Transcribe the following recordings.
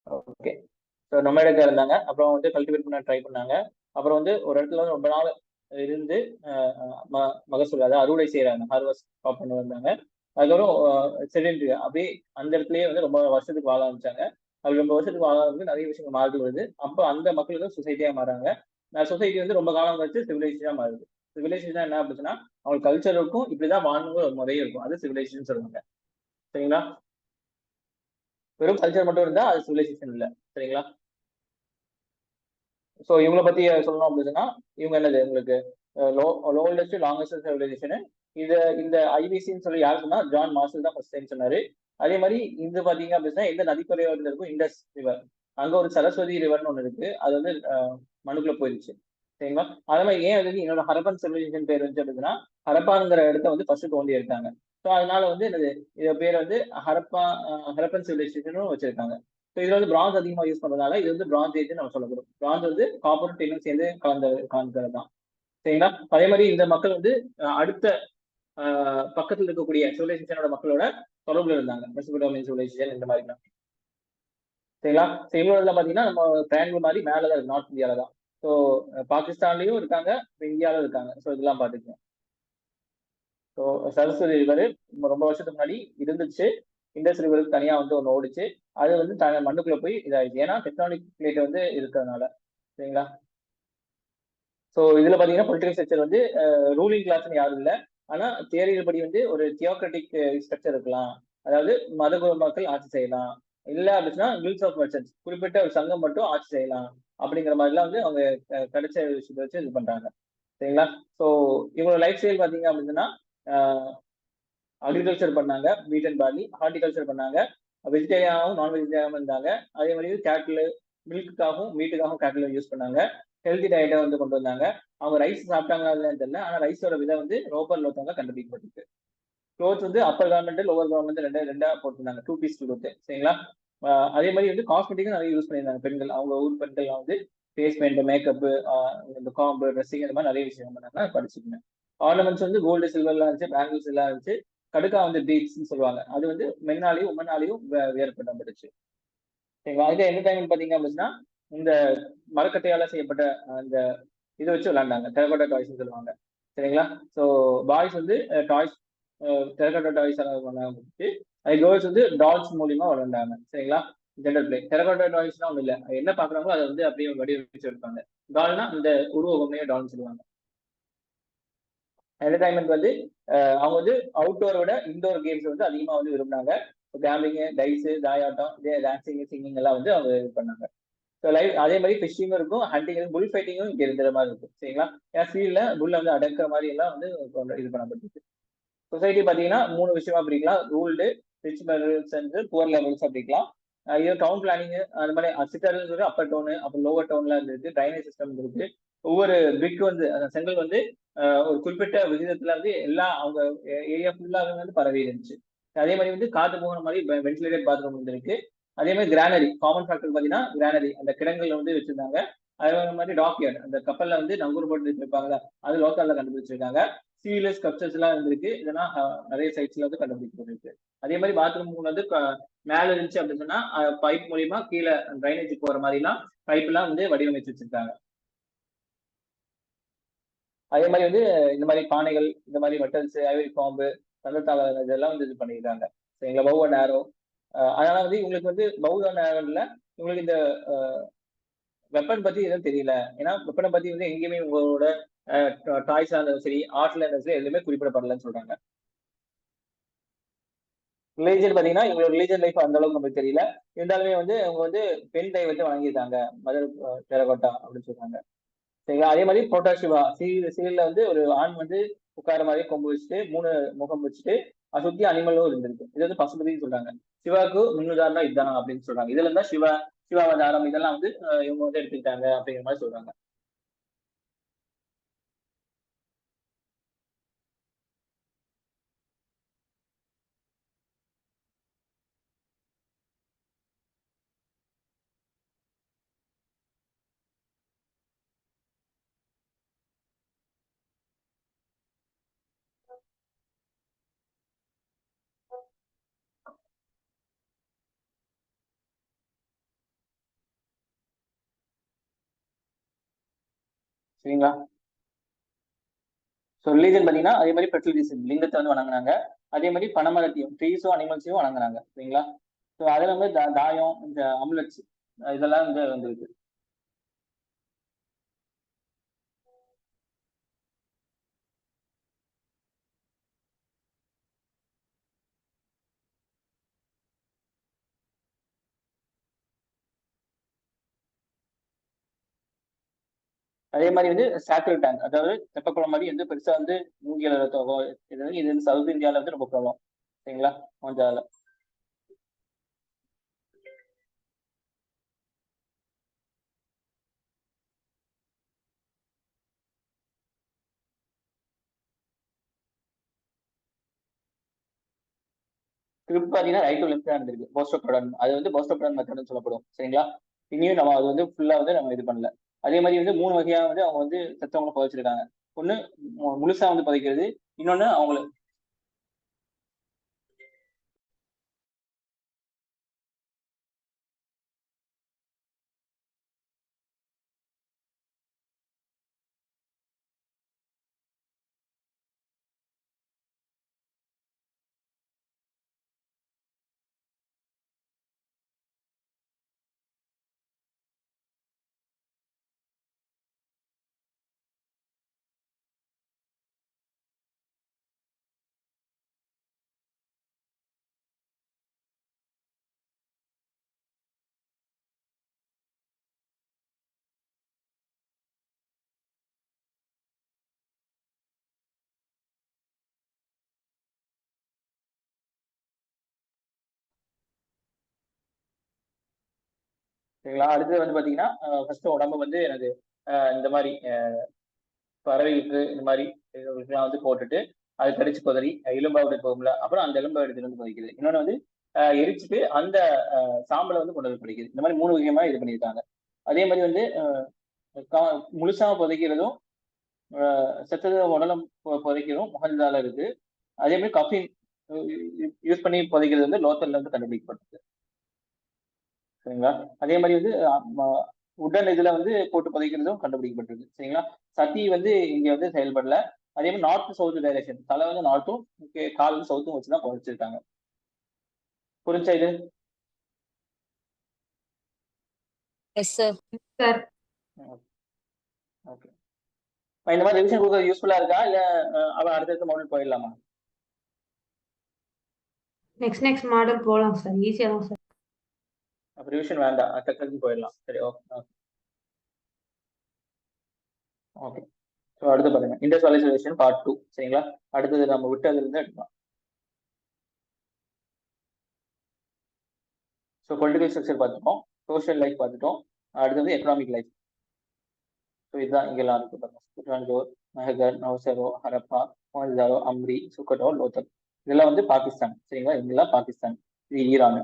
Okay. So நொமேடிக்கா இருந்தாங்க. அப்புறம் வந்து கல்டிவேட் பண்ண ட்ரை பண்ணாங்க. அப்புறம் வந்து ஒரு இடத்துல வந்து ரொம்ப நாள் இருந்து மகசூல் அதாவது அறுவடை செய்றாங்க. ஹார்வெஸ்ட் பண்ண வந்தாங்க. அதுக்கப்புறம் செடின்ட்டு அப்படியே அந்த இடத்துலயே வந்து ரொம்ப வருஷத்துக்கு வாழ ஆரம்பிச்சாங்க. அப்படி ரொம்ப வருஷத்துக்கு வாழ ஆரம்பிச்சு நிறைய விஷயங்கள் மாறுதல் வருது. அப்போ அந்த மக்கள் வந்து சொசைட்டியா மாறாங்க. சொசைட்டி வந்து ரொம்ப காலம் கழிச்சு சிவிலைசேஷனா மாறுது. சிவிலைசேஷன் என்ன அப்படின்னா அவங்க கல்ச்சர் இருக்கும், இப்படிதான் வாழணுங்கிற ஒரு முறையும் இருக்கும். அது சிவிலைசேஷன் சொல்லுவாங்க. சரிங்களா? வெறும் கல்ச்சர் மட்டும் இருந்தா அது சிவிலைசேஷன் இல்ல. சரிங்களா? சோ இவங்கள பத்தி சொல்லணும் அப்படின்னா இவங்க என்னது உங்களுக்கு லோவஸ்ட் லாங்கஸ்ட் சிவிலைசேஷன். இது இந்த ஐபிசின்னு சொல்லி யார் சொன்னா ஜான் மார்ஷல் தான் ஃபர்ஸ்ட் டைம் சொன்னாரு. அதே மாதிரி இது பாத்தீங்க அப்படின்னா எந்த நதிக்கரையோரத்துல இருக்கும் இண்டஸ் ரிவர். அங்க ஒரு சரஸ்வதி ரிவர்னு ஒண்ணு இருக்கு. அது வந்து மண்ணுக்குள்ள போயிருச்சு. சரிங்களா? அதே மாதிரி ஏன் வந்து என்னோட ஹரப்பன் சிவிலைசேஷன் பேர் வந்துச்சு அப்படின்னா ஹரப்பாங்கிற இடத்த வந்து ஃபர்ஸ்ட் தோண்டி எடுத்தாங்க. ஸோ அதனால வந்து என்னது இது பேர் வந்து ஹரப்பா ஹரப்பன் சிவிலைசேஷன் வச்சிருக்காங்க. ஸோ இதுல வந்து பிரான்ஸ் அதிகமா யூஸ் பண்றதுனால இது வந்து பிரான்ஸ் ஏஜ் நம்ம சொல்லக்கூடும். பிரான்ஸ் வந்து காப்பர் டின்னும் சேர்ந்து கலந்தது தான். சரிங்களா? அதே மாதிரி இந்த மக்கள் வந்து அடுத்த பக்கத்துல இருக்கக்கூடிய சிவிலைசேஷனோட மக்களோட தொடர்புல இருந்தாங்க. மெசபடோமியன் சிவிலைசேஷன் இந்த மாதிரி. சரிங்களா? ஸோ இவங்களோட பாத்தீங்கன்னா நம்ம ட்ரையாங்கிள் மாதிரி மேலதான் இருக்கு, நார்த் இந்தியால தான். ஸோ பாகிஸ்தான்லயும் இருக்காங்க, இப்ப இந்தியாவிலும் இருக்காங்க. ஸோ இதெல்லாம் பாத்துக்கோங்க. ஸோ சரஸ்வதி ரிவர் ரொம்ப வருஷத்துக்கு முன்னாடி இருந்துச்சு. இண்டஸ் ரிவருக்கு தனியா வந்து ஒன்று ஓடிச்சு. அது வந்து மண்ணுக்குள்ள போய் இதாயிடுச்சு. ஏன்னா டெக்டானிக் பிளேட் வந்து இருக்கிறதுனால. சரிங்களா? ஸோ இதுல பாத்தீங்கன்னா பொலிட்டிகல் ஸ்ட்ரக்சர் வந்து ரூலிங் கிளாஸ்னு யாரும் இல்லை. ஆனா தியரிகள் படி வந்து ஒரு தியோக்ராட்டிக் ஸ்ட்ரக்சர் இருக்கலாம். அதாவது மதகுரு மக்கள் ஆட்சி செய்யலாம். இல்ல அப்படின்னா கில்ட்ஸ் ஆஃப் மர்ச்சன்ட்ஸ் குறிப்பிட்ட ஒரு சங்கம் மட்டும் ஆட்சி செய்யலாம். அப்படிங்கிற மாதிரிலாம் வந்து அவங்க கிடைச்ச விஷயத்தை வச்சு இது பண்றாங்க. சரிங்களா? ஸோ இவங்களோட லைஃப் ஸ்டைல் பாத்தீங்க அப்படின்னா அக்ரிகல்ச்சர் பண்ணாங்க, வீட் அண்ட் பார்லி. ஹார்டிகல்ச்சர் பண்ணாங்க, வெஜிடேரியாவும் நான் வெஜிடேரியாவும் இருந்தாங்க. அதே மாதிரி கேட்டில் மில்க்குக்காகவும் மீட்டுக்காகவும் கேட்டில் யூஸ் பண்ணாங்க. ஹெல்தி டயட்டை வந்து கொண்டு வந்தாங்க. அவங்க ரைஸ் சாப்பிட்டாங்களா இல்லைன்னு தெரியல. ஆனா ரைஸோட விதை வந்து ரோபர் லோத்தாங்க கண்டுபிடிக்கப்பட்டிருக்கு. க்ளோத் வந்து அப்பர் கவர்மெண்ட் லோவர் கவர்மெண்ட் ரெண்டா போட்டிருந்தாங்க. Two piece cloth. சரிங்களா? அதே மாதிரி வந்து காஸ்மெட்டிக்கும் நிறைய யூஸ் பண்ணியிருந்தாங்க பெண்கள். அவங்க ஊர் பெண்கள்லாம் வந்து ஃபேஸ் பெயிண்ட், மேக்கப், இந்த காம்பு, ட்ரெஸ்ஸிங் இந்த மாதிரி நிறைய விஷயம் பண்ணாங்க. படிச்சுக்கேன். ஆர்னமெண்ட்ஸ் வந்து கோல்டு சில்வர்லாம் இருந்துச்சு, பேங்கிள்ஸ் எல்லாம் இருந்துச்சு. கடுக்கா வந்து பீட்ஸ்ன்னு சொல்லுவாங்க. அது வந்து மென்னாலையும் உமனாலையும் வேறுபடப்பட்டுச்சு. சரிங்களா? இது என்டர்டைன்மெண்ட் பாத்தீங்க அப்படின்னா இந்த மரக்கட்டையால செய்யப்பட்ட அந்த இதை வச்சு விளையாண்டாங்க. டெரகோட்டா டாய்ஸ்னு சொல்லுவாங்க. சரிங்களா? ஸோ பாய்ஸ் வந்து டாய்ஸ் டெரகோட்டா டாய்ஸ் விளையாண்டுட்டு அது கேர்ள்ஸ் வந்து டால்ஸ் மூலியமா விளையாண்டாங்க. சரிங்களா? Gender play. டெரகோட்டா டாய்ஸ்லாம் ஒன்றும் இல்லை. என்ன பாக்குறாங்களோ அதை வந்து அப்படியே வடிவமைச்சு எடுப்பாங்க. டால்னா இந்த உருவகமே டால்னு சொல்லுவாங்க. என்டர்டைன்மெண்ட் வந்து அவங்க வந்து அவுட்டோரோட இன்டோர் கேம்ஸ் வந்து அதிகமா வந்து விரும்பினாங்க. கேம்பிங், டைஸ், தாயாட்டம், டான்சிங், சிங்கிங் எல்லாம் வந்து அவங்க இது பண்ணாங்க. ஸோ லைவ் அதே மாதிரி ஃபிஷிங்கும் இருக்கும், ஹண்டிங், புல் ஃபைட்டிங்கும் இங்க இருக்கிற மாதிரி இருக்கும். சரிங்களா? ஏன்னா ஃபீல்ட்ல புல்ல வந்து அடக்கிற மாதிரி எல்லாம் வந்து இது பண்ணப்பட்டிருக்கு. சொசைட்டி பாத்தீங்கன்னா மூணு விஷயமா பிரிக்கலாம். Ruled, rich levels and poor levels அப்படிக்கலாம். இது டவுன் பிளானிங் அந்த மாதிரி சிட்டர் அப்பர் டவுன் அப்புறம் லோவர் டவுன்ல இருக்கு. ட்ரைனேஜ் சிஸ்டம் இருக்கு. ஒவ்வொரு பிரிக் வந்து அந்த செங்கல் வந்து ஒரு குறிப்பிட்ட விகிதத்துல வந்து எல்லா அவங்க ஏரியா ஃபுல்லாவே வந்து பரவி இருந்துச்சு. அதே மாதிரி வந்து காத்து போகிற மாதிரி வென்டிலேட்டட் பாத்ரூம் வந்து இருக்கு. அதே மாதிரி கிரானரி காமன் ஃபேக்டர் பாத்தீங்கன்னா கிரானரி அந்த கிடங்குல வந்து வச்சிருந்தாங்க. அதே மாதிரி டாக்யார்ட் அந்த கப்பல்ல வந்து நங்கூர் போட்டு வச்சிருப்பாங்கல்ல, அது லோக்கல்ல கண்டுபிடிச்சிருக்காங்க. சீலஸ் ஸ்கல்ப்சர்ஸ் எல்லாம் இருந்திருக்கு. இதெல்லாம் நிறைய சைட்ஸ்ல வந்து கண்டுபிடிக்கப்பட்டிருக்கு. அதே மாதிரி பாத்ரூம் வந்து மேல இருந்துச்சு அப்படின்னு சொன்னா பைப் மூலியமா கீழே ட்ரைனேஜ் போற மாதிரி எல்லாம் பைப் எல்லாம் வந்து வடிவமைச்சு வச்சிருக்காங்க. அதே மாதிரி வந்து இந்த மாதிரி பானைகள், இந்த மாதிரி மெட்டல்ஸ், ஐவரி பாம்பு, தந்தத்தாழ இதெல்லாம் வந்து இது பண்ணியிருக்காங்க. சரிங்களா? பௌவ நேரோ. அதனால வந்து உங்களுக்கு வந்து பௌவ நேரோல உங்களுக்கு இந்த வெப்பன் பத்தி எதுவும் தெரியல. ஏன்னா வெப்பனை பத்தி வந்து எங்கேயுமே உங்களோட டாய்ஸா இருந்தாலும் சரி, ஆர்ட்ல இருந்தாலும் சரி எதுவுமே குறிப்பிடப்படலன்னு சொல்றாங்க. ரிலீஜன் பாத்தீங்கன்னா இவங்களோட ரிலீஜன் லைஃப் அந்த அளவுக்கு நமக்கு தெரியல. இருந்தாலுமே வந்து அவங்க வந்து பெண் தெய்வத்தை வணங்கியிருக்காங்க. மதர் டெரகோட்டா அப்படின்னு சொல்றாங்க. சரிங்களா? அதே மாதிரி புரோட்டா சிவா சீரியல்ல வந்து ஒரு ஆண் வந்து உட்கார மாதிரி கொம்பு வச்சுட்டு மூணு முகம் வச்சுட்டு அதை சுத்தி அனிமலும் இருந்திருக்கு. இது வந்து பசுபதினு சொல்றாங்க. சிவாவுக்கு முன்னுதாரணம் இதுதான் அப்படின்னு சொல்றாங்க. இதுல இருந்தா சிவாவதாரம் இதெல்லாம் வந்து இவங்க வந்து எடுத்துக்கிட்டாங்க அப்படிங்கிற மாதிரி சொல்றாங்க. சரிங்களா? ஸோ ரிலீஜன் பார்த்தீங்கன்னா அதே மாதிரி ஃபெர்டிலிட்டிஸ் லிங்கத்தை வந்து வணங்குனாங்க. அதே மாதிரி பனைமரத்தையும் ட்ரீஸும் அனிமல்ஸையும் வணங்குனாங்க. சரிங்களா? ஸோ அதில் வந்து தாயம், இந்த அமுலட்ஸ் இதெல்லாம் வந்து வந்துருக்கு. அதே மாதிரி வந்து சாக்ரல் டேங்க், அதாவது தெப்பக்குளம் மாதிரி வந்து பெருசா வந்து மூங்கில இது வந்து சவுத் இந்தியாவில் வந்து ரொம்ப பிரபலம். சரிங்களா? கொஞ்சம் ஸ்கிரிப்ட் பார்த்தீங்கன்னா ரைட் டு லெஃப்ட் இருந்திருக்கு. போஸ்டோப்ரடன் அது வந்து போஸ்டோப்ரடன் மெத்தட்னு சொல்லப்படும். சரிங்களா? இனியும் நம்ம அது வந்து ஃபுல்லா வந்து நம்ம இது பண்ணல. அதே மாதிரி வந்து 3 வகையா வந்து அவங்க வந்து செத்தவங்களை புதைச்சிருக்காங்க. ஒண்ணு முழுசா வந்து புதைக்கிறது, இன்னொன்னு அவங்கள சரிங்களா? அடுத்தது வந்து பாத்தீங்கன்னா ஃபர்ஸ்ட் உடம்பு வந்து எனக்கு இந்த மாதிரி பறவைகளுக்கு இந்த மாதிரி இதுகளுக்கெல்லாம் வந்து போட்டுட்டு அது கடிச்சு குதறி எலும்பாவது போகும்ல, அப்புறம் அந்த எலும்பை எடுத்துட்டு வந்து புதைக்குது. இன்னொன்னு வந்து எரிச்சுட்டு அந்த சாம்பலை வந்து கொண்டு வந்து புதைக்குது. இந்த மாதிரி 3 வகையமா இது பண்ணியிருக்காங்க. அதே மாதிரி வந்து முழுசா புதைக்கிறதும் செத்தத உடலம் புதைக்கிறதும் முகஞ்சால இருக்கு. அதே மாதிரி கஃபின் யூஸ் பண்ணி புதைக்கிறது வந்து லோக்கல்ல இருந்து கண்டுபிடிக்கப்பட்டது. சரிங்களா? அதே மாதிரி வந்து உடன் இதுல வந்து போட்டு புதைக்கிறதும் கண்டுபிடிக்கப்பட்டிருக்கு. சரிங்களா? சதி வந்து இங்க வந்து செயல்படல. அதே மாதிரி நார்த் சவுத் டைரக்ஷன், தலை வந்து நார்த்தும் கால் வந்து சவுத்தும் வச்சுதான் புதைச்சிருக்காங்க. புரிஞ்சா இது? Yes sir. சார். ஓகே. இந்த மாதிரி ரிவிஷன் கொடுக்க யூஸ்ஃபுல்லா இருக்கா, இல்ல அவன் அடுத்தடுத்த மாடல் போயிடலாமா? நெக்ஸ்ட் மாடல் போலாம் சார். ஈஸியா தான் சார். அப்ப ரிவிஷன் வேண்டாம், டக்குன்னு போயிடலாம். சரி, ஓகே. ஓகே. ஸோ அடுத்து பாருங்க, இண்டஸ்ட்ரியலைசேஷன் பார்ட் 2. சரிங்களா? அடுத்தது நம்ம விட்டதுல இருந்து எடுக்கலாம். ஸோ பொலிட்டிக்கல் ஸ்ட்ரக்சர் பார்த்துட்டோம், சோஷியல் லைஃப் பார்த்துட்டோம், அடுத்தது எக்கனாமிக் லைஃப். ஸோ இதுதான் இங்கெல்லாம் இருக்கு பாருங்க. குட்ரான்ஜோர், மெஹகர், நவசரோ, ஹரப்பா, மொஹல்ஜாரோ, அம்ரி, சுக்கட்டோ, லோத்தல். இதெல்லாம் வந்து பாகிஸ்தான். சரிங்களா? இதெல்லாம் பாகிஸ்தான். இது ஈரான்.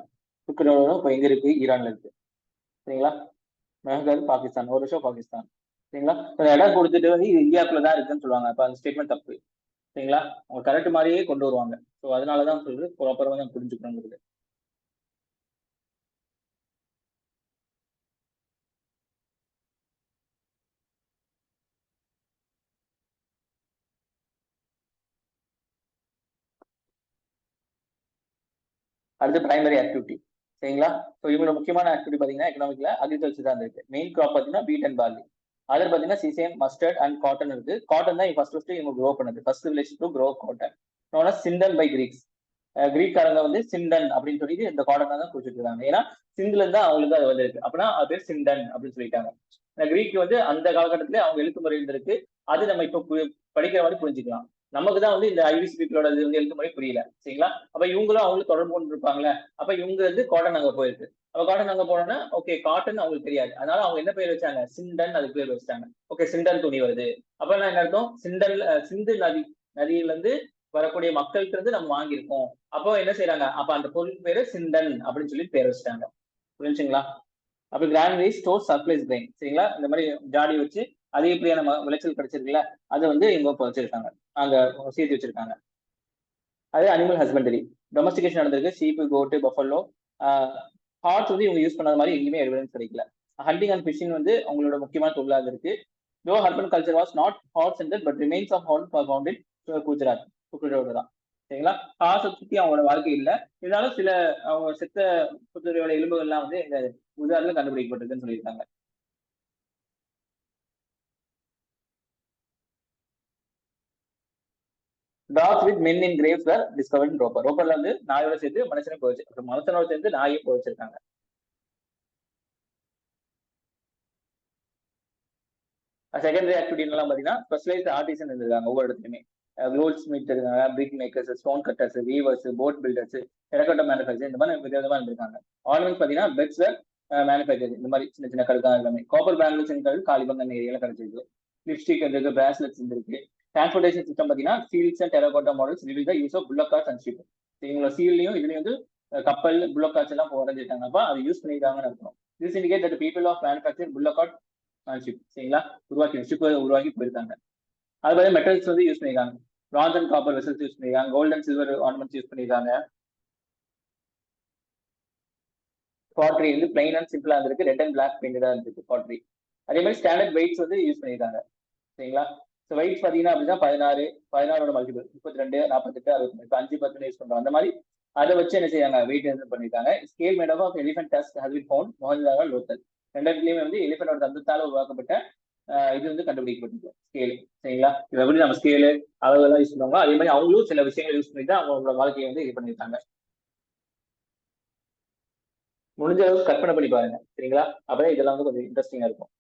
சுக்கட்டோரும் இப்போ எங்க இருக்கு? ஈரான்ல இருக்கு. சரிங்களா? மெஹகர் பாகிஸ்தான், ஒரு வருஷம் பாகிஸ்தான். சரிங்களா? இடம் கொடுத்துட்டு வந்து இது இந்தியாக்குள்ள தான் இருக்குன்னு சொல்லுவாங்க. அப்ப அந்த ஸ்டேட்மெண்ட் தப்பு. சரிங்களா? அவங்க கரெக்ட் மாதிரியே கொண்டு வருவாங்க. ஸோ அதனாலதான் சொல்றது ப்ராப்பரா தான் புரிஞ்சுக்கணுங்கிறது. அடுத்து பிரைமரி ஆக்டிவிட்டி. சரிங்களா? ஸோ இவங்களோட முக்கியமான ஆக்டிவிட்டி பாத்தீங்கன்னா எக்கனாமிக்ல அக்ரிகல்ச்சர் தான் இருக்கு. மெயின் கிராப் பாத்தீங்கன்னா பீட் அண்ட் பார்லி. அதில் பாத்தீங்கன்னா சிசேம், மஸ்டர்ட் அண்ட் காட்டன் இருக்கு. காட்டன் தான் ஃபர்ஸ்ட் இவங்க க்ரோ பண்ணது. First village to grow cotton. Sindon by Greeks. கிரீக்காரங்க வந்து சிண்டன் அப்படின்னு சொல்லிட்டு இந்த காட்டன் தான் குறிச்சிட்டு இருக்காங்க. ஏன்னா சிந்துல இருந்தா அவங்களுக்கு அது வந்திருக்கு. அப்படின்னா அது பேர் சிண்டன் அப்படின்னு சொல்லிட்டாங்க. கிரீக் வந்து அந்த காலகட்டத்திலே அவங்க எழுத்து முறை இருந்திருக்கு. அது நம்ம இப்போ படிக்கிற மாதிரி புரிஞ்சுக்கலாம். நமக்கு தான் வந்து இந்த ஐவிசி பீப்பிளோட இது வந்து எழுத்து முறை புரியல. சரிங்களா? அப்ப இவங்களும் அவங்களும் தொடர்பு கொண்டு இருப்பாங்களே. அப்ப இவங்க வந்து காட்டன் அங்க போயிருக்கு. அப்ப காட்டன் அங்க போனோம்னா ஓகே, காட்டன் அவங்களுக்கு தெரியாது. அதனால அவங்க என்ன பேர் வச்சாங்க? சிண்டன் அதுக்கு பேர் வச்சாங்க. ஓகே, சிண்டன் துணி வருது. அப்ப என்ன அர்த்தம்? சிண்டல் சிந்து நதியில இருந்து வரக்கூடிய மக்கள்கிட்ட இருந்து நம்ம வாங்கியிருக்கோம். அப்போ என்ன செய்யறாங்க? அப்ப அந்த பொருளுக்கு பேரு சிண்டன் அப்படின்னு சொல்லி பேர் வச்சுட்டாங்க. புரிஞ்சுங்களா? அப்ப கிரானரி ஸ்டோர் சர்ப்ளைஸ் கிரெயின். சரிங்களா? இந்த மாதிரி ஜாடி வச்சு அதிகப்படியான விளைச்சல் கிடைச்சிருக்குல்ல, அதை வந்து இவங்க வச்சிருக்காங்க, அங்க சேர்த்து வச்சிருக்காங்க. அது அனிமல் ஹஸ்பண்டரி. டொமஸ்டிகேஷன் நடந்திருக்கு. சீப்பு, கோட்டு, பஃபல்லோ. ஹார்ஸ் வந்து இவங்க யூஸ் பண்ணாத மாதிரி எங்கேயுமே எவிடன்ஸ் கிடைக்கல. ஹண்டிங் அண்ட் ஃபிஷிங் வந்து அவங்களோட முக்கியமான தொழிலாக இருக்கு. Though urban culture was not hot centered, but remains of hot were found in Gujarat தான். சரிங்களா? ஹார்ஸை சுத்தி அவங்களோட வாழ்க்கை இல்லை. இருந்தாலும் சில அவங்க செத்த குதிரையோட எலும்புகள்லாம் வந்து எங்க குஜராத்ல கண்டுபிடிக்கப்பட்டிருக்குன்னு சொல்லியிருக்காங்க. Dogs with men in graves were discovered in Ropar. ரோப்பர்ல வந்து நாயோட சேர்த்து மனுஷனை போயிடுச்சு, அப்புறம் மனுஷனோட சேர்த்து நாயை போயிச்சிருக்காங்க. செகண்டரி ஆக்டிவிட்டிலாம் பாத்தீங்கன்னா ஸ்பெஷலைஸ்ட் ஆர்டிசன் இருந்திருக்காங்க ஒவ்வொரு இடத்துலையுமே. கோல்ட் ஸ்மித் இருக்காங்க, brick makers, stone cutters, weavers, boat builders, terracotta manufacture, இந்த மாதிரி விதவிதமா இருந்திருக்காங்க. ஆர்னமெண்ட்ஸ் பாத்தீங்கன்னா பெட்ஸ் மேனுஃபேக்சர், இந்த மாதிரி சின்ன சின்ன கடுக்கா எல்லாமே. காப்பர் பேங்கிள்ஸ் காலிபங்கன் ஏரியால கிடைச்சிருக்கு. லிப்ஸ்டிக் இருக்கு, பிராஸ்லெட்ஸ் இருக்கு. டிரான்ஸ்போர்டேஷன் சிஸ்டம் பாத்தீங்கன்னா seals and terracotta models reveal the use of bullock carts and ship. இவங்களோட சீல்லையும் இதுலயும் வந்து கப்பல் புல்லக் கார்ஸ் எல்லாம் வரைஞ்சிருக்காங்கப்பா, அது யூஸ் பண்ணிருக்காங்கன்னு அர்த்தம். This indicate that people of manufacture bullock cart ship. சரிங்களா? உருவாக்கி போயிருக்காங்க. அது மாதிரி மெட்டல்ஸ் வந்து யூஸ் பண்ணிருக்காங்க. Bronze and copper vessels use பண்ணிருக்காங்க. Gold and silver ornaments use பண்ணிருக்காங்க. பாட்ரி வந்து பிளைன் அண்ட் சிம்பிளா இருந்திருக்கு, ரெட் அண்ட் பிளாக் பெயிண்டடா இருந்திருக்கு பாட்ரி. அதே மாதிரி ஸ்டாண்டர்ட் வெயிட்ஸ் வந்து யூஸ் பண்ணிருக்காங்க. சரிங்களா? ஸோ வெயிட்ஸ் பாத்தீங்கன்னா அப்படின்னா 16 மல்டிபிள் 32, 48, 60, இப்போ 5, 10 யூஸ் பண்றோம். அந்த மாதிரி அதை வச்சு என்ன செய்யாங்க, வெயிட் பண்ணிருக்காங்க. Scale made of elephant tusk has been found Mohenjodaro Lothal. ரெண்டுலயுமே வந்து எலிஃபென்டோட தந்தத்தால உருவாக்கப்பட்ட இது வந்து கண்டுபிடிக்கப்பட்டிருக்கு ஸ்கேல். சரிங்களா? இது எப்படி நம்ம ஸ்கேலு அளவுலாம் யூஸ் பண்ணுவாங்க, அதே மாதிரி அவங்களும் சில விஷயங்கள் யூஸ் பண்ணி தான் அவங்களோட வாழ்க்கையை வந்து இது பண்ணியிருக்காங்க. முடிஞ்ச அளவுக்கு கற்பனை பண்ணி பாருங்க. சரிங்களா? அப்பதான் இதெல்லாம் வந்து கொஞ்சம் இன்ட்ரெஸ்டிங்கா இருக்கும்.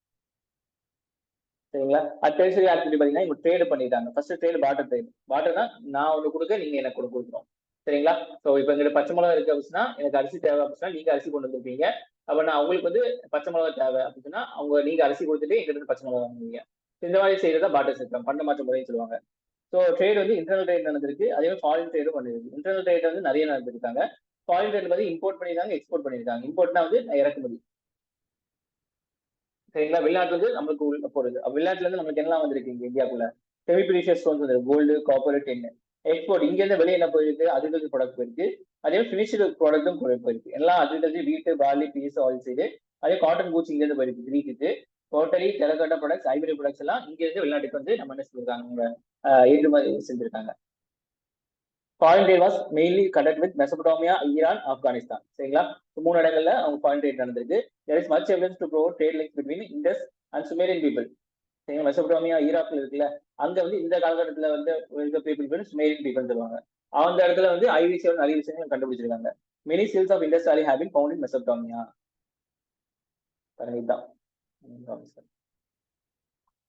சரிங்களா? டெரிஷரி ஆக்டிவிட்டி பாத்தீங்கன்னா இவங்க ட்ரேடு பண்ணிட்டாங்க. First trade barter trade. பாட்டர்னா நான் ஒண்ணு கொடுக்க நீங்க எனக்கு ஒண்ணு கொடுக்கணும். சரிங்களா? ஸோ இப்போ எங்கிட்ட பச்சை மிளகா இருக்கு அப்படின்னா எனக்கு அரிசி தேவை அப்படின்னா நீங்க அரிசி கொண்டு வந்திருப்பீங்க. அப்ப நான் உங்களுக்கு வந்து பச்சை மிளகா தேவை அப்படின்னா அவங்க நீங்க அரிசி கொடுத்துட்டு எங்கிட்ட இருந்து பச்சை மிளகா வாங்குவீங்க. இந்த மாதிரி செய்யறதா பாட்டர் சிஸ்டம், பண்ட மாற்ற முறைன்னு சொல்லுவாங்க. ஸோ ட்ரேட் வந்து இன்டர்னல் ட்ரேட் நடந்திருக்கு, அதே மாதிரி ஃபாரின் ட்ரேடும் பண்ணிருக்கு. இன்டர்னல் ட்ரேட் வந்து நிறைய நடந்திருக்காங்க. ஃபாரின் ட்ரேட் வந்து இம்போர்ட் பண்ணிருக்காங்க, எக்ஸ்போர்ட் பண்ணிருக்காங்க. இம்போர்ட்னா வந்து இறக்குமதி. சரிங்களா? வெளிநாட்டுல இருந்து நம்மளுக்கு உள்ள போறது. வெளிநாட்டுல இருந்து நம்மளுக்கு என்ன வந்திருக்கு இங்க இந்தியாக்குள்ள செமி ப்ரீஷியஸ் ஸ்டோன்ஸ் வந்து கோல்டு, காப்பர், டென். எக்ஸ்போர்ட் இங்க இருந்து வெளியே என்ன போயிருக்கு, அக்ரிகல்ச்சர் ப்ராடக்ட் போயிருக்கு. அதே ஃபினிஷ்டு ப்ராடக்ட்டும் போயிருக்கு. எல்லாம் agriculture, wheat, barley, peas, oil seed. அதே காட்டன் பூச்சி இங்க இருந்து போயிருக்கு கிரீக்கு. Totally terracotta products, ivory products எல்லாம் இங்க இருந்து வெளிநாட்டுக்கு வந்து நம்ம என்ன சொல்லிருக்காங்க, ஏற்றுமதி செஞ்சிருக்காங்க. Foreign trade was mainly conduct with Mesopotamia, Iran, Afghanistan. சரிங்களா? 3 இடங்கள்ல அவங்க ஃபாரின் ட்ரேட் நடந்திருக்கு. There is much evidence to prove trade links between Indus and Sumerian people. சரிங்களா? மெசபடோமியா ஈராக்ல இருக்குல்ல, அங்க வந்து இந்த காலகட்டத்துல வந்து இருக்க பீப்புள் பேர் சுமேரியன் பீப்புள் சொல்லுவாங்க. அந்த இடத்துல வந்து ஐவிசியோட நிறைய விஷயங்கள் கண்டுபிடிச்சிருக்காங்க. மெனி சீல்ஸ் ஆஃப் இண்டஸ் வேலி have been found in Mesopotamia. இதுதான்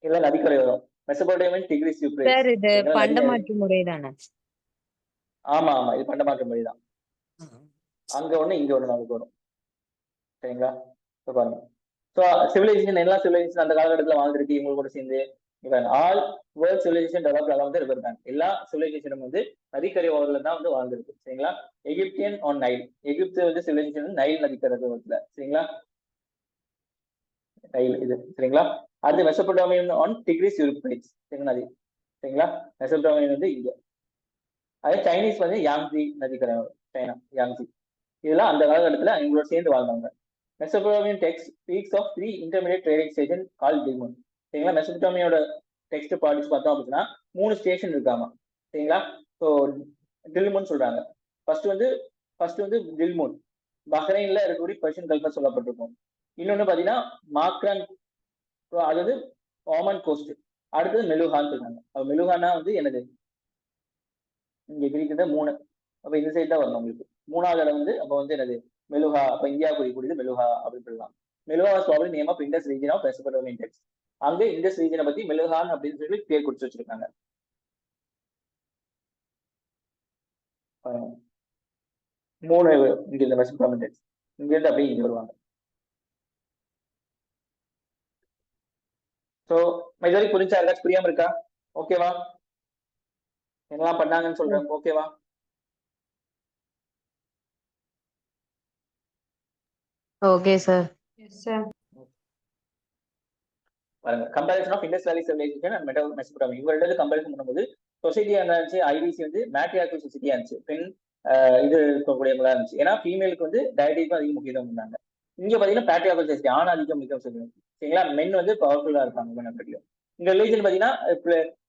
இல்ல நதிக்கரை வரும். Mesopotamian, decrease, Euphrates. சார் இது பண்டமாற்று முறை தானே? ஆமா ஆமா, இது பண்டமாற்று முறை தான். அங்க ஒண்ணு இங்க ஒண்ணு நமக்கு வரும். சரிங்களா? பாருங்க. ஸோ சிவிலைசேஷன் எல்லா சிவிலைசேஷன் அந்த காலகட்டத்தில் வாழ்ந்துருக்கு இவங்க கூட சேர்ந்து. All world civilisation develop along the river bank. எல்லா சிவிலைசேஷனும் வந்து நதிக்கரை ஓரத்துல தான் வந்து வாழ்ந்துருக்கு. சரிங்களா? எகிப்தியன் ஆன் நைல். எகிப்து வந்து சிவிலைசேஷன் நைல் நதிக்கரை ஓரத்துல. சரிங்களா? நைல் இது. சரிங்களா? அது மெசபடோமியன் ஆன் டிகிரிஸ், யூப்ரேட்ஸ். நதி. சரிங்களா? மெசபடோமியன் வந்து இங்க. அதே சைனீஸ் வந்து யாங்ஸி நதிக்கரை, சைனா யாங்ஸி. இதெல்லாம் அந்த காலகட்டத்துல இவங்களோட சேர்ந்து வாழ்ந்தாங்க. Mesopotamian text speaks of 3 intermediate trading station call Dilmun. சரிங்களா? மெசபடோமியோட டெக்ஸ்ட் படிச்சு பார்த்தோம் அப்படின்னா 3 ஸ்டேஷன் இருக்காமா. சரிங்களா? ஸோ டில்முன் சொல்றாங்க. ஃபர்ஸ்ட் வந்து டில்முன் பஹ்ரைன்ல இருக்கக்கூடிய பெர்ஷியன் கல்ஃபா சொல்லப்பட்டிருக்கும். இன்னொன்னு பாத்தீங்கன்னா மாக்ரான், அது வந்து ஓமன் கோஸ்ட். அடுத்தது மெலுஹான்னு சொல்றாங்க. மெலுஹானா வந்து என்னது, இங்க கிரீக்கு 3. அப்ப இந்த சைடு தான் வரணும் உங்களுக்கு. 3வது இடம் வந்து அப்ப வந்து என்னது, மெலுஹா. அப்ப இந்தியா குறிக்கூடியது மெலுஹா அப்படின்னு சொல்லலாம். Meluha was probably name of Indus region of Mesopotamian text. அங்க இண்டஸ் ரீஜனை பத்தி மெலுஹான் அப்படின்னு சொல்லி பேர் கொடுத்து வச்சிருக்காங்க. 3 இங்க இந்த மெசபடோமியன் டெக்ஸ்ட் இங்க இருந்து அப்படியே இங்க வருவாங்க. ஸோ இது வரைக்கும் புரிஞ்சா? எல்லாச்சும் புரியாம இருக்கா? ஓகேவா? என்னெல்லாம் பண்ணாங்கன்னு சொல்றேன். ஓகேவா? Okay sir. Yes sir. பாருங்க, comparison of Indus valley civilisation and Mesopotamia. இவங்களோட கம்பேரிசன் பண்ணும்போது சொசைட்டியா இருந்துச்சு, ஐவிசி வந்து மேட்ரியார்கல் சொசைட்டியா இருந்துச்சு. பெண் இது இருக்கக்கூடியவங்களா இருந்துச்சு. ஏன்னா ஃபீமேலுக்கு வந்து டயட்டிக்கும் அதிக முக்கியத்துவம் இருந்தாங்க. இங்க பாத்தீங்கன்னா பேட்ரியார்கல் சொசைட்டி, ஆண் ஆதிக்கம் மிகவும் சொல்லுவாங்க. சரிங்களா? மென் வந்து பவர்ஃபுல்லா இருப்பாங்க. இங்க ரிலீஜன் பாத்தீங்கன்னா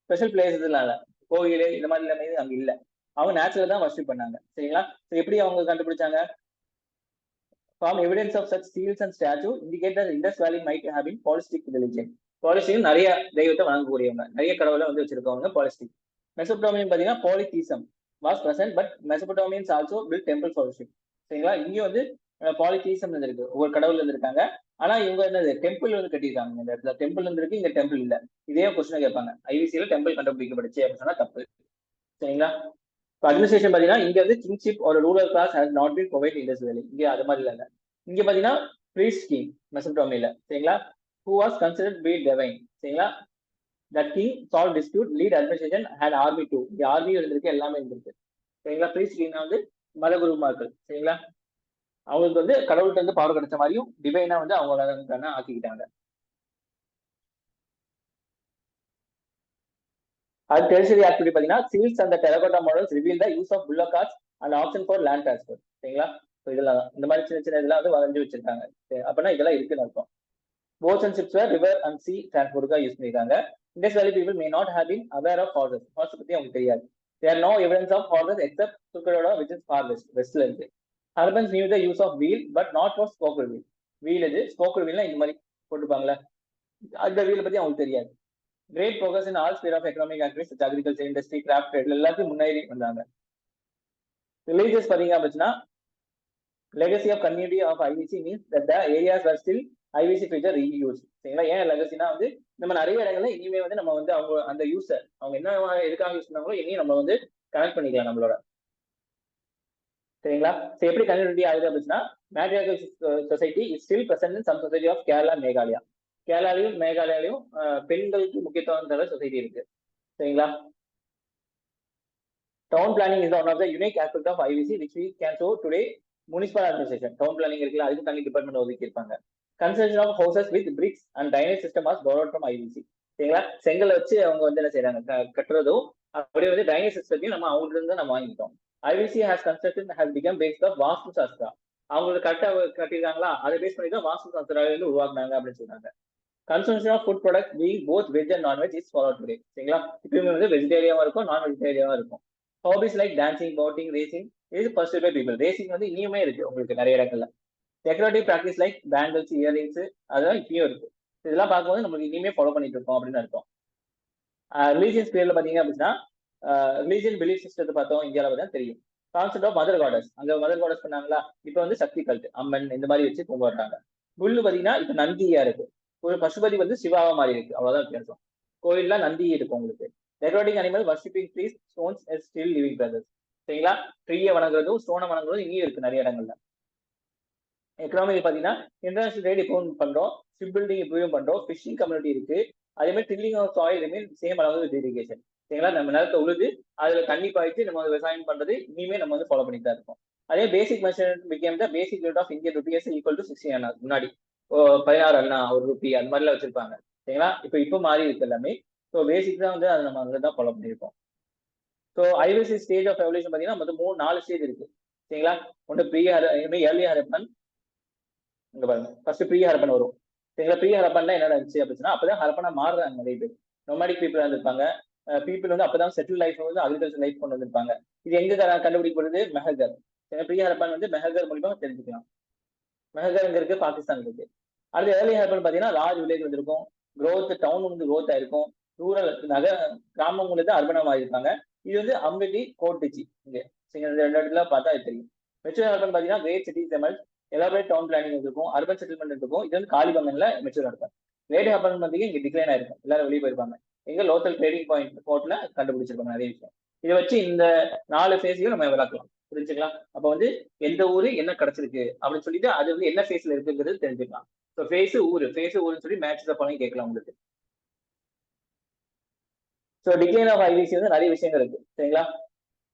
ஸ்பெஷல் பிளேசஸ் எல்லாம் இல்ல, கோயில் இந்த மாதிரி எல்லாமே அங்க இல்ல. அவங்க நேச்சுரல் தான் வர்ஷிப் பண்ணாங்க. சரிங்களா? எப்படி அவங்க கண்டுபிடிச்சாங்க? From evidence of such seals and statue indicate that Indus Valley might have been polytheistic religion. Ballistic நிறைய தெய்வத்தை வணங்கக்கூடியவங்க, நிறைய கடவுளை வந்து வச்சிருக்கவங்க பாலிஸ்டிக். மெசோபொட்டாமியன் பாத்தீங்கன்னா polytheism was present, but Mesopotamians also built temple for worship. சரிங்களா? இங்க வந்து பாலிதீசம் இருக்கு, ஒவ்வொரு கடவுள் இருந்திருக்காங்க. ஆனா இவங்க என்னது டெம்பிள் வந்து கட்டியிருக்காங்க. இந்த இடத்துல டெம்பிள் இருந்திருக்கு, இங்க டெம்பிள் இல்ல. இதே கொஸ்டின் கேட்பாங்க, ஐவிசியில டெம்பிள் கண்டுபிடிக்கப்படுச்சு அப்படின்னு சொன்னா தப்பு. சரிங்களா? அட்மினிஸ்ட்ரேஷன் பாத்தீங்கன்னா இங்க வந்து கிங்ஷிப் ஒரு rural class has not been provide Indus valley. இங்க அது மாதிரி இல்ல. இங்க பாத்தீங்கன்னா பிரீஸ்ட் கிங் மெசோபொட்டாமியால. சரிங்களா? who was considered to be divine. சரிங்களா? that king solved dispute, lead administration, had army too. இங்க ஆர்மி இருந்திருக்கு, எல்லாமே இருந்திருக்கு. சரிங்களா? பிரீஸ்ட் கிங் வந்து மதகுருமார்கள். சரிங்களா? அவங்களுக்கு வந்து கடவுள்கிட்ட வந்து பவர் கிடைச்ச மாதிரியும் டிவைனா வந்து அவங்கள ஆக்கிக்கிட்டாங்க. அது டெரிஷரி ஆக்டிவிட்டி பாத்தீங்கன்னா சீல்ஸ் அந்த terracotta models reveal the use of bullock carts and option for land transfer. சரிங்களா? இதெல்லாம் இந்த மாதிரி சின்ன சின்ன இதெல்லாம் வந்து வரைஞ்சு வச்சிருக்காங்க. அப்படின்னா இதெல்லாம் இருக்குன்னு அர்த்தம். Boats and ships river and sea டிரான்ஸ்போர்ட்டுக்காக யூஸ் பண்ணிருக்காங்க. Indus valley people may not have been aware of horses. Horse பத்தி அவங்களுக்கு தெரியாது. There no evidence of horses except Surkotada which is far வெஸ்ட்ல இருக்கு. Harappans knew the use of wheel but not for spoked wheel. Wheel இது spoked வீல்னா இந்த மாதிரி போட்டுப்பாங்களே, அந்த வீலை பத்தி அவங்களுக்கு தெரியாது. Great progress in all sphere of economic activities such agriculture, industry, craft, trade எல்லாத்தையும் முன்னேறி வந்தாங்க. ரிலீஜியஸ் பாத்தீங்க அப்படின்னா legacy of community of IVC means that the areas were still IVC feature reused. சரிங்களா? ஏன் லெகசினா வந்து நம்ம நிறைய இடங்கள்ல இனிமே வந்து நம்ம வந்து அவங்க அந்த யூஸர் அவங்க என்ன எதுக்காக யூஸ் பண்ணாங்களோ இனியும் நம்ம வந்து கனெக்ட் பண்ணிக்கலாம் நம்மளோட. சரிங்களா? எப்படி கம்யூனிட்டி ஆகுது அப்படின்னா matriarchal society is still present in some society of Kerala, Meghalaya. கேரளாலையும் மேகாலயாலையும் பெண்களுக்கு முக்கியத்துவம் தர சொசைட்டி இருக்கு. சரிங்களா? Town planning is one of the unique aspect of IVC which we can show today. Municipal administration town planning இருக்குல்ல, அதுக்கு தனி டிபார்ட்மெண்ட் ஒதுக்கி இருப்பாங்க. Construction of houses with bricks and drainage system as borrowed from IVC. சரிங்களா? செங்கல் வச்சு அவங்க வந்து என்ன செய்யறாங்க, கட்டுறதும் அப்படியே வந்து ட்ரைனேஜ் சிஸ்டத்தையும் நம்ம அவங்களுக்கு இருந்து நம்ம வாங்கிட்டோம். IVC has construction has become based of Vastu Shastra. அவங்களுக்கு கட்டிருக்காங்களா, அதை பேஸ் பண்ணி தான் வாஸ்து சாஸ்திரா வந்து உருவாக்குனாங்க அப்படின்னு சொல்றாங்க. Consumption of food product being both veg and non veg is followed today. சரிங்களா? இப்பயுமே வந்து வெஜிடேரியனாவும் இருக்கும், நான் வெஜிடேரியனாவும் இருக்கும். Hobbies like dancing, boating, racing இது பர்சூட் பை பீப்பிள். ரேசிங் வந்து இனியுமே இருக்கு உங்களுக்கு நிறைய இடங்கள்ல. Decorative practice like bangles, earrings அதெல்லாம் இப்பயும் இருக்கு. இதெல்லாம் பார்க்கும்போது நம்மளுக்கு இனிமே ஃபாலோ பண்ணிட்டு இருக்கோம் அப்படின்னு அர்த்தம். ரிலீஜியன்ஸ் பீரியட்ல பாத்தீங்க அப்படின்னா ரிலீஜியன் பிலீஃப் சிஸ்டத்தை பார்த்தோம் இந்தியாவில் பார்த்தா தெரியும். கான்செப்ட் ஆஃப் மதர் காடஸ், அங்க மதர் காடஸ் பண்ணாங்களா, இப்போ வந்து சக்தி கல்ட், அம்மன் இந்த மாதிரி வச்சு கும்பிடுறாங்க. புல்லு பாத்தீங்கன்னா இப்ப நந்தியா இருக்கு, ஒரு பசுபதி வந்து சிவாவா மாறி இருக்கு, அவ்வளவுதான் வித்தியாசம். கோயில்ல நந்தி இருக்கும் உங்களுக்கு. Decorating animal, worshipping trees, stones as still living brothers. சரிங்களா? ட்ரீயை வணங்குறதும் ஸ்டோனை வணங்குறதும் இங்கேயும் இருக்கு நிறைய இடங்கள்ல. எக்கனாமிக் பாத்தீங்கன்னா இன்டர்நேஷனல் ட்ரேட் இப்பவும் பண்றோம், ஷிப் பில்டிங் இப்பவும் பண்றோம், ஃபிஷிங் கம்யூனிட்டி இருக்கு. அதே மாதிரி tilling of soil remain same அளவு வித் இரிகேஷன். சரிங்களா? நம்ம நிலத்தை உழுது அதுல தண்ணி பாய்ச்சி நம்ம விவசாயம் பண்றது இனிமே நம்ம வந்து ஃபாலோ பண்ணிட்டு தான் இருக்கோம். அதே basic measurement became the basic unit of Indian rupees equal to 60 anna. முன்னாடி 16 அண்ணா ஒரு ரூபி அந்த மாதிரிலாம் வச்சிருப்பாங்க. சரிங்களா? இப்போ மாறி இருக்கு எல்லாமே. ஸோ பேசிக் தான் வந்து அதை நம்ம அங்கே தான் ஃபாலோ பண்ணியிருக்கோம். So IVC stage of evolution பார்த்தீங்கன்னா மொத்தம் 4 ஸ்டேஜ் இருக்கு. சரிங்களா? ஒன்று ஏர்லி ஹரப்பன். இங்க பாருங்க, ஃபர்ஸ்ட் ப்ரீ ஹரப்பன் வரும். சரிங்களா? ப்ரீ ஹரப்பன்ல என்ன நடந்துச்சு அப்படின்னா அப்பதான் ஹரப்பனா மாறுறாங்க நிறைய பேர். நொமாடிக் பீப்புள் இருந்திருப்பாங்க. பீப்புள் வந்து அப்பதான் செட்டில் லைஃப் வந்து அக்ரிகல்ச்சர் லைஃப் கொண்டு வந்திருப்பாங்க. இது எங்க கண்டுபிடிக்கப்படுது? மெஹகர். ப்ரீ ஹரப்பன் வந்து மெஹகர் மூலியமா தெரிஞ்சுக்கலாம். மெஹகர் எங்க இருக்கு? பாகிஸ்தான் இருக்கு. அடுத்து ஏர்லி ஹரப்பன் பாத்தீங்கன்னா லார்ஜ் வில்லேஜ் வந்திருக்கும், க்ரோத் டவுன் வந்து க்ரோத் ஆயிருக்கும், ரூரல் கிராமங்கள் தான் அர்பனா மாறி இருப்பாங்க. இது வந்து அம்பேதி, கோட்டிச்சி இங்க இந்த 2 இடத்துல பார்த்தா அது தெரியும். மெச்சூர் ஹரப்பன் பாத்தீங்கன்னா great cities emerge, elaborate town planning இருக்கும், அர்பன் செட்டில்மெண்ட் இருக்கும். இது வந்து காலிபங்கன்ல மெச்சூர் ஹரப்பன். லேட் ஹரப்பன் பாத்தீங்கன்னா இங்க டிக்ளைன் ஆயிருக்கும், எல்லாரும் வெளியே போயிருப்பாங்க. எங்க லோக்கல் ட்ரேடிங் போர்ட்ல கண்டுபிடிச்சிருப்பாங்க நிறைய விஷயம். இதை வச்சு இந்த 4 ஃபேஸையும் நம்ம விளக்கலாம். புரிஞ்சுங்களா? அப்ப வந்து எந்த ஊரு என்ன கிடைச்சிருக்கு அப்படின்னு சொல்லிட்டு அது வந்து என்ன ஃபேஸ்ல இருக்குங்கிறது தெரிஞ்சுக்கலாம். ஸோ ஃபேஸ் ஊருன்னு சொல்லி மேட்ச் பண்ணி கேட்கலாம் உங்களுக்கு. ஸோ டிக்ளைன் ஆஃப் ஐவிசி வந்து நிறைய விஷயங்கள் இருக்கு. சரிங்களா?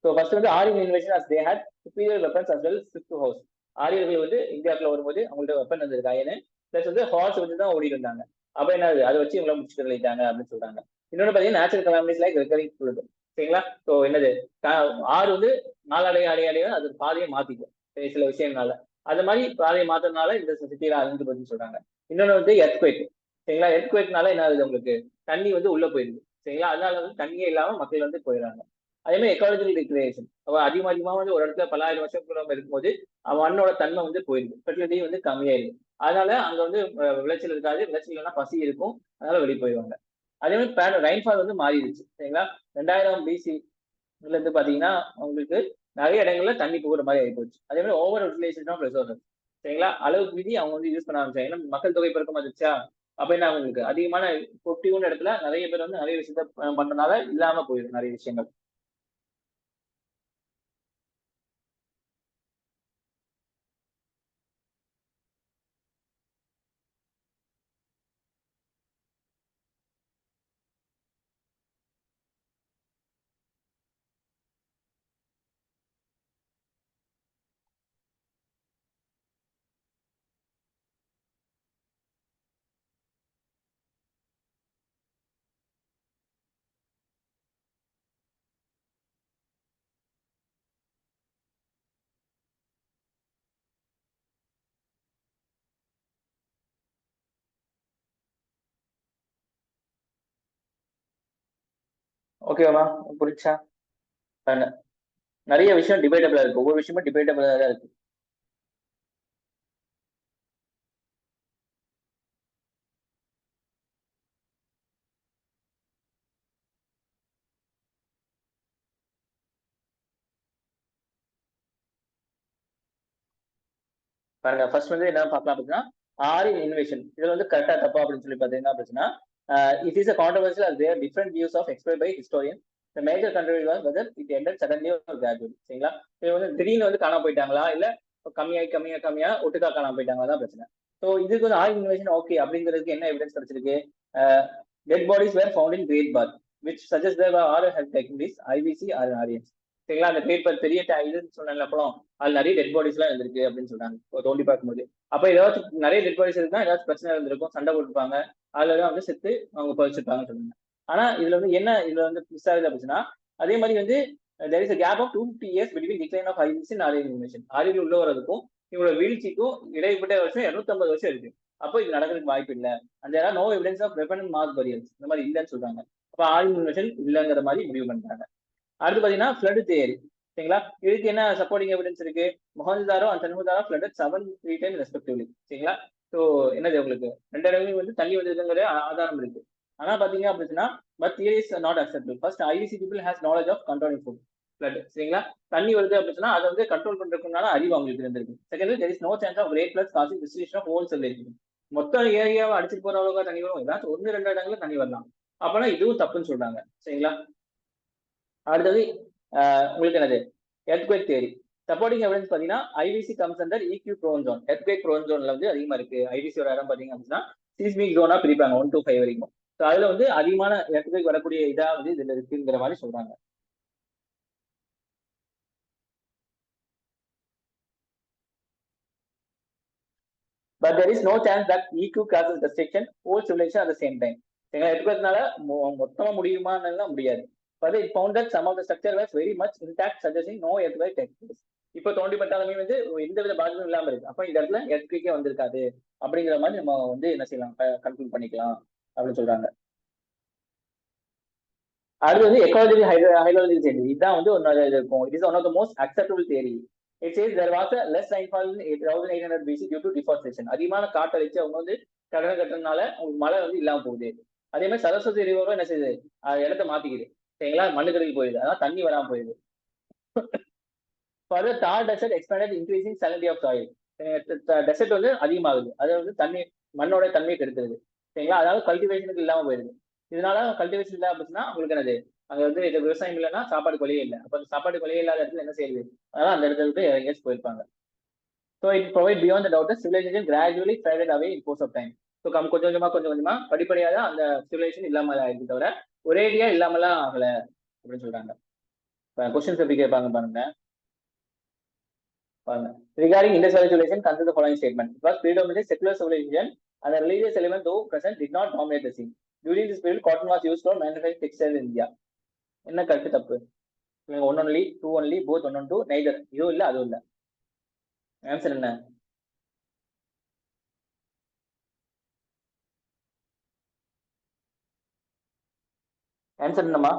ஸோ ஃபர்ஸ்ட் வந்து Aryan invasion as they had superior weapons as well swift horse. ஆரியர்கள் வந்து இந்தியாவுக்குள்ள வரும்போது அவங்கள்ட்ட வெப்பன் இருந்திருக்கு அயனு, பிளஸ் வந்து ஹார்ஸ் வச்சு தான் ஓடி இருந்தாங்க. அப்ப என்ன அதை வச்சு இவங்களை முடிச்சுட்டு சொல்லிட்டாங்க அப்படின்னு சொல்றாங்க. இன்னொன்று பார்த்தீங்கன்னா natural calamities like recurring flood. சரிங்களா? ஸோ என்னது ஆறு வந்து நாளடைய அது பாதையை மாத்திக்கும் சில விஷயங்களால. அது மாதிரி பாதையை மாத்தினால இந்த சிட்டியில அழிஞ்சு போச்சுன்னு சொல்றாங்க. இன்னொன்று வந்து எர்த்குவேக். சரிங்களா. எர்த்குவேக்னால என்ன ஆகுது உங்களுக்கு, தண்ணி வந்து உள்ள போயிருது. சரிங்களா. அதனால வந்து தண்ணியே இல்லாம மக்கள் வந்து போயிடுறாங்க. அதே மாதிரி எக்காலஜிக்கல் டிக்ரேஷன், அதிகமா வந்து ஒரு இடத்துல பல்லாயிரம் வருஷத்துக்கு நம்ம இருக்கும்போது மண்ணோட தன்மை வந்து போயிருது, ஃபெர்டிலிட்டி வந்து கம்மியாயிருது. அதனால அங்க வந்து விளைச்சல் இருக்காது, விளைச்சல் இல்லைன்னா பசி இருக்கும், அதனால வெளியே போயிடுவாங்க. அதே மாதிரி ரெயின்ஃபால் வந்து மாறிடுச்சு. சரிங்களா. 2000 பிசி இருந்து பாத்தீங்கன்னா உங்களுக்கு நிறைய இடங்கள்ல தண்ணி போகிற மாதிரி ஆயிப்போச்சு. அதே மாதிரி ஓவர் யூட்டிலைசேஷன் ஆஃப் ரிசோர்சஸ். சரிங்களா. அளவுக்கு மீறி அவங்க வந்து யூஸ் பண்ண ஆரம்பிச்சாங்க. ஏன்னா மக்கள் தொகை பெருக்கம் வந்துச்சா, அப்ப என்ன அவங்களுக்கு அதிகமான பொட்டியூன இடத்துல நிறைய பேர் வந்து நிறைய விஷயத்த பண்றதுனால இல்லாம போயிடும் நிறைய விஷயங்கள். ஓகேவா, புரிச்சா? நிறைய விஷயம் டிபேட்டபிளா இருக்கு, ஒவ்வொரு விஷயமும் டிபேட்டபிளா தான் இருக்கு. பாருங்க, ஃபர்ஸ்ட் வந்து என்ன பார்க்கலாம் அப்படின்னா, ஆரியன் இன்வேஷன் இதுல வந்து கரெக்டா தப்பா அப்படின்னு சொல்லி பாத்தீங்கன்னா அப்படின்னா, it is a controversial as there are different views of expressed by historians. The major controversy was whether it ended suddenly or gradually. சரிங்களா. இது வந்து திடீர்னு வந்து காணாம போயிட்டாங்களா, இல்ல கம்மியா ஒட்டுக்கா காணாம போயிட்டாங்களா தான் பிரச்சனை. ஸோ இதுக்கு வந்து ஆரியன் இன்வேஷன் ஓகே அப்படிங்கிறதுக்கு என்ன எவிடன்ஸ் கிடைச்சிருக்கு? Dead bodies were found in great bath which suggests there were or had taken this IVC or Aryans. சரிங்களா. அந்த கிரேட் பாத் பெரிய இதுன்னு சொன்னேன்ல அப்புறம், அது நிறைய டெட் பாடிஸ் எல்லாம் இருந்திருக்கு அப்படின்னு சொல்றாங்க தோண்டி பார்க்கும்போது. அப்ப ஏதாச்சும் நிறைய டெட் பாடிஸ் இருந்தா ஏதாச்சும் பிரச்சனை இருந்திருக்கும், சண்டை போட்டுருப்பாங்க, அதுலதான் வந்து செத்து அவங்க பதிச்சிருப்பாங்கன்னு சொல்லுவாங்க. ஆனா இதுல வந்து என்ன இதுல வந்து மிஸ் ஆகுது அப்படின்னா, அதே மாதிரி வந்து there is a gap of 250 years between decline of IVC and Aryan invasion. Aryan உள்ள வரதுக்கும் இவங்களோட வீழ்ச்சிக்கும் இடைப்பட்ட வருஷம் 250 வருஷம் இருக்கு. அப்போ இது நடக்கிறதுக்கு வாய்ப்பு இல்லை. அந்த no evidence of weapon and mass burials இந்த மாதிரி இல்லைன்னு சொல்றாங்க. அப்ப ஆரியன் இன்வேஷன் இல்லைங்கிற மாதிரி முடிவு பண்றாங்க. அடுத்து பாத்தீங்கன்னா ஃபிளட் தியரி. சரிங்களா. இதுக்கு என்ன சப்போர்ட்டிங் எவிடன்ஸ் இருக்கு? Mohenjodaro and Chanhudaro flood 7 times respectively. சரிங்களா. ஸோ என்னது உங்களுக்கு 2 இடங்களையும் வந்து தண்ணி வந்ததுங்கிற ஆதாரம் இருக்கு. ஆனா பாத்தீங்க அப்படின்னா but theory is not acceptable. First IVC people has knowledge of controlling food flood. சரிங்களா. தண்ணி வருது அப்படின்னா அதை வந்து கண்ட்ரோல் பண்றதுக்குனால அறிவு அவங்களுக்கு இருந்திருக்கு. Second, there is no chance of great floods causing destruction of whole civilization. மொத்த ஏரியாவை அடிச்சுட்டு போற அளவுக்கு தண்ணி வரும், ஏதாச்சும் 1-2 இடங்கள்ல தண்ணி வரலாம். அப்பனா இதுவும் தப்புன்னு சொல்றாங்க. சரிங்களா. அடுத்தது உங்களுக்கு என்னது எர்த்குவேக் தியரி. சப்போர்ட்டிங் எவிடன்ஸ் பாத்தீங்கன்னா IVC comes under EQ prone zone. Earthquake prone ஜோன்ல வந்து அதிகமா இருக்கு. ஐவிசியோட இடம் பாத்தீங்க அப்படின்னா சீஸ்மிக் ஜோனா பிரிப்பாங்க 1 to 5 வரைக்கும். ஸோ அதுல வந்து அதிகமான எர்த்குவேக் வரக்கூடிய இதா வந்து இதுல இருக்குங்கிற மாதிரி சொல்றாங்க. But there is no chance that EQ causes destruction whole civilization at the same time. எர்த்குவேக்னால மொத்தமா முடியுமான்னு முடியாது. But it found that some of the structure was very much intact, suggesting no earthquake takes place. இப்போ தோண்டி பட்டாலுமே வந்து எந்த வித பாதிப்பும் இல்லாம இருக்கு. அப்ப இந்த இடத்துல எர்த்குவேக்கே வந்திருக்காது அப்படிங்கிற மாதிரி நம்ம வந்து என்ன செய்யலாம், கன்க்ளூட் பண்ணிக்கலாம் அப்படின்னு சொல்றாங்க. அது வந்து எக்காலஜி ஹைட்ராலஜி தியரி. இதுதான் வந்து ஒரு இருக்கும். It is one of the most acceptable theory. It says there was a less rainfall in 1800 BC due to deforestation. அதிகமான காட்டழிச்சு அவங்க வந்து கடனை கட்டுறதுனால உங்களுக்கு மழை வந்து இல்லாம போகுது. அதே மாதிரி சரஸ்வதி ரிவரும் என்ன செய்யுது, இடத்த மாத்திக்குது. சரிங்களா. மண்ணுக்கடியில் போயிடுது, அதான் தண்ணி வராம போயிடுது. Further, Thar desert expanded, increasing salinity of soil. Desert வந்து அதிகமாகுது, அது வந்து தண்ணி மண்ணோட தன்மையை கெடுத்துருது. சரிங்களா. அதாவது கல்டிவேஷனுக்கு இல்லாம போயிருது. இதனால கல்டிவேஷன் இல்ல அப்படின்னா உங்களுக்கு என்னது, அங்க வந்து இது விவசாயம் இல்லைன்னா சாப்பாடு கொலையே இல்லை. அப்ப சாப்பாடு கொலையே இல்லாத இடத்துல என்ன செய்யுது, அதனால அந்த இடத்துல விட்டு எங்கேயாச்சும் போயிருப்பாங்க. So it provide beyond the doubt civilisation gradually faded away in course of time. So கொஞ்சம் கொஞ்சமா படிப்படியாக தான் அந்த சிவிலைசேஷன் இல்லாமல் ஆயிருக்கு தவிர ஒரேடியா இல்லாமலாம் ஆகல அப்படின்னு சொல்றாங்க. கொஸ்டின்ஸ் எப்படி கேட்பாங்க பாருங்க. Regarding Indus Valley civilization, consider the following statement. It was predominantly secular civilization and the religious element, though present, did not dominate the scene. During this period, cotton was used for manufacturing textiles in India. என்ன correct தப்பு? 1 only, 2 only, both 1 and 2, neither. இதுவும் இல்லை அதுவும் இல்லை. Answer என்ன? Answer என்னம்மா?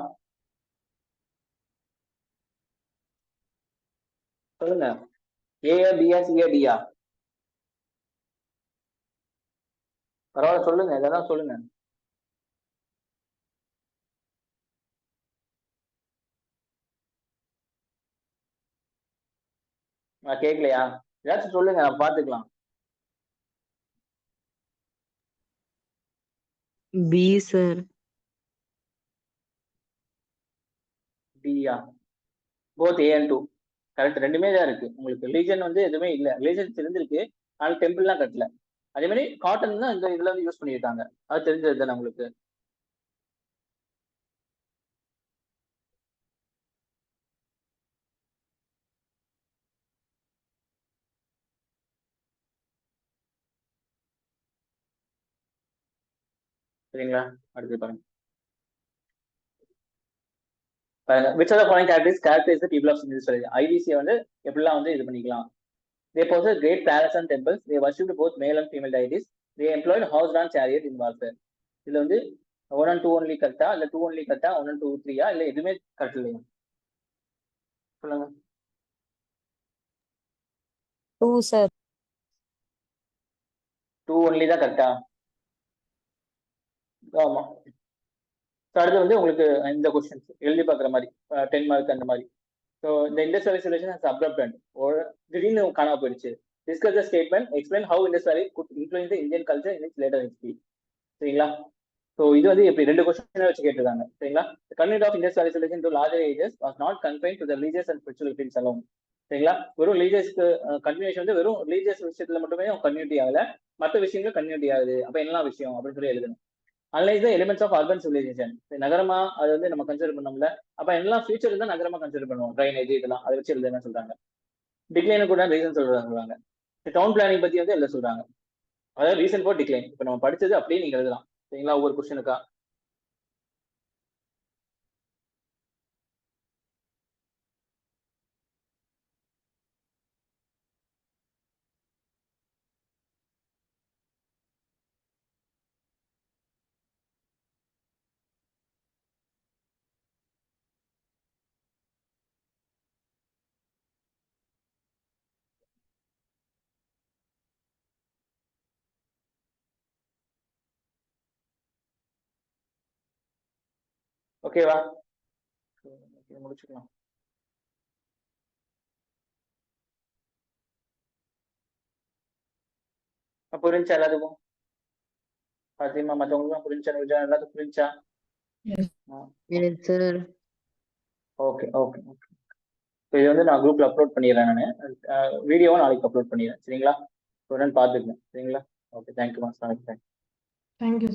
சொல்லுங்க. ஏயா பியா சியா டியா? பரவாயில்ல சொல்லுங்க, இதெல்லாம் சொல்லுங்க. நான் கேட்கலையா? ஏதாச்சும் சொல்லுங்க, பாத்துக்கலாம். B sir. டியா? Both A and two correct. ரெண்டுமே தான் இருக்கு. உங்களுக்கு ரிலீஜன் வந்து எதுவுமே இல்ல. ரிலீஜன் தெரிஞ்சிருக்கு, ஆனால் டெம்பிள்லாம் கட்டல. அதே மாதிரி காட்டன் தான் இந்த இதுல வந்து யூஸ் பண்ணியிருக்காங்க. அது தெரிஞ்சது தானே உங்களுக்கு? சரிங்களா? அடுத்து பாருங்க. Which are the following characterise the people of சிந்தூர்? ஐபிசி வந்து எப்படிலாம் வந்து இது பண்ணிக்கலாம்? They possessed great palaces and temples. They worshipped both male and female deities. They employed horse-drawn chariot in warfare. இதுல வந்து 1 and 2 only கரெக்டா, இல்ல 2 only கரெக்டா, 1 and 2 3 இல்ல எதுவுமே கரெக்ட் இல்லையா? சொல்லுங்க. 2 சார். 2 only தான் கரெக்டா? ஆமா. அடுத்து வந்து உங்களுக்கு இந்த கொஸ்டின்ஸ் எழுதி பார்க்குற மாதிரி 10 மார்க் அந்த மாதிரி. ஸோ இந்த Indies valley civilisation has abrupt ஒரு திடீர்னு காணாம போயிடுச்சு. Discuss the statement, explain how Indus valley could influence the Indian culture in its later history. சரிங்களா? ஸோ இது வந்து இப்படி 2 கொஸ்டின் வச்சு கேட்டிருக்காங்க. சரிங்களா? Convert of Indus valley civilisation to larger ages was not confined to the religious and spiritual fields alone. சரிங்களா? வெறும் ரிலீஜியஸ்க்கு continuation வந்து வெறும் ரிலீஜியஸ் விஷயத்துல மட்டுமே கன்டினியூட்டி ஆகல, மற்ற விஷயங்களும் கன்டினியூட்டி ஆகுது. அப்ப என்னலாம் விஷயம் அப்படின்னு சொல்லி எழுதணும். Analyse the elements of urban civilisation. நகரமா அது வந்து நம்ம கன்சிடர் பண்ணோம்ல, அப்ப எல்லாம் ஃபியூச்சர் தான் நகரமா கன்சிடர் பண்ணுவோம். ட்ரைனேஜ் இதெல்லாம் அதை வச்சு எழுதுன்னு சொல்றாங்க. டிக்ளைன் கூட ரீசன் சொல்றாங்க. டவுன் பிளானிங் பத்தி வந்து எழுத சொல்றாங்க. அதாவது ரீசன் ஃபார் டிக்ளைன். இப்ப நம்ம படிச்சது அப்படியே நீங்க எழுதலாம். சரிங்களா? ஒவ்வொரு கொஸ்டினுக்கா. ஓகேவா? முடிச்சுக்கலாம். புரிஞ்சா எல்லாத்துக்கும்? பாத்திமா மற்றவங்களுக்கும் புரிஞ்சா? எல்லாத்துக்கும் புரிஞ்சா? சார். Okay okay okay. இது வந்து நான் குரூப்ல அப்லோட் பண்ணிடுறேன். நான் வீடியோவும் நாளைக்கு அப்லோட் பண்ணிடுறேன். சரிங்களா? உடனே பார்த்துக்கங்க. சரிங்களா? Okay, thank you. தேங்க்யூ.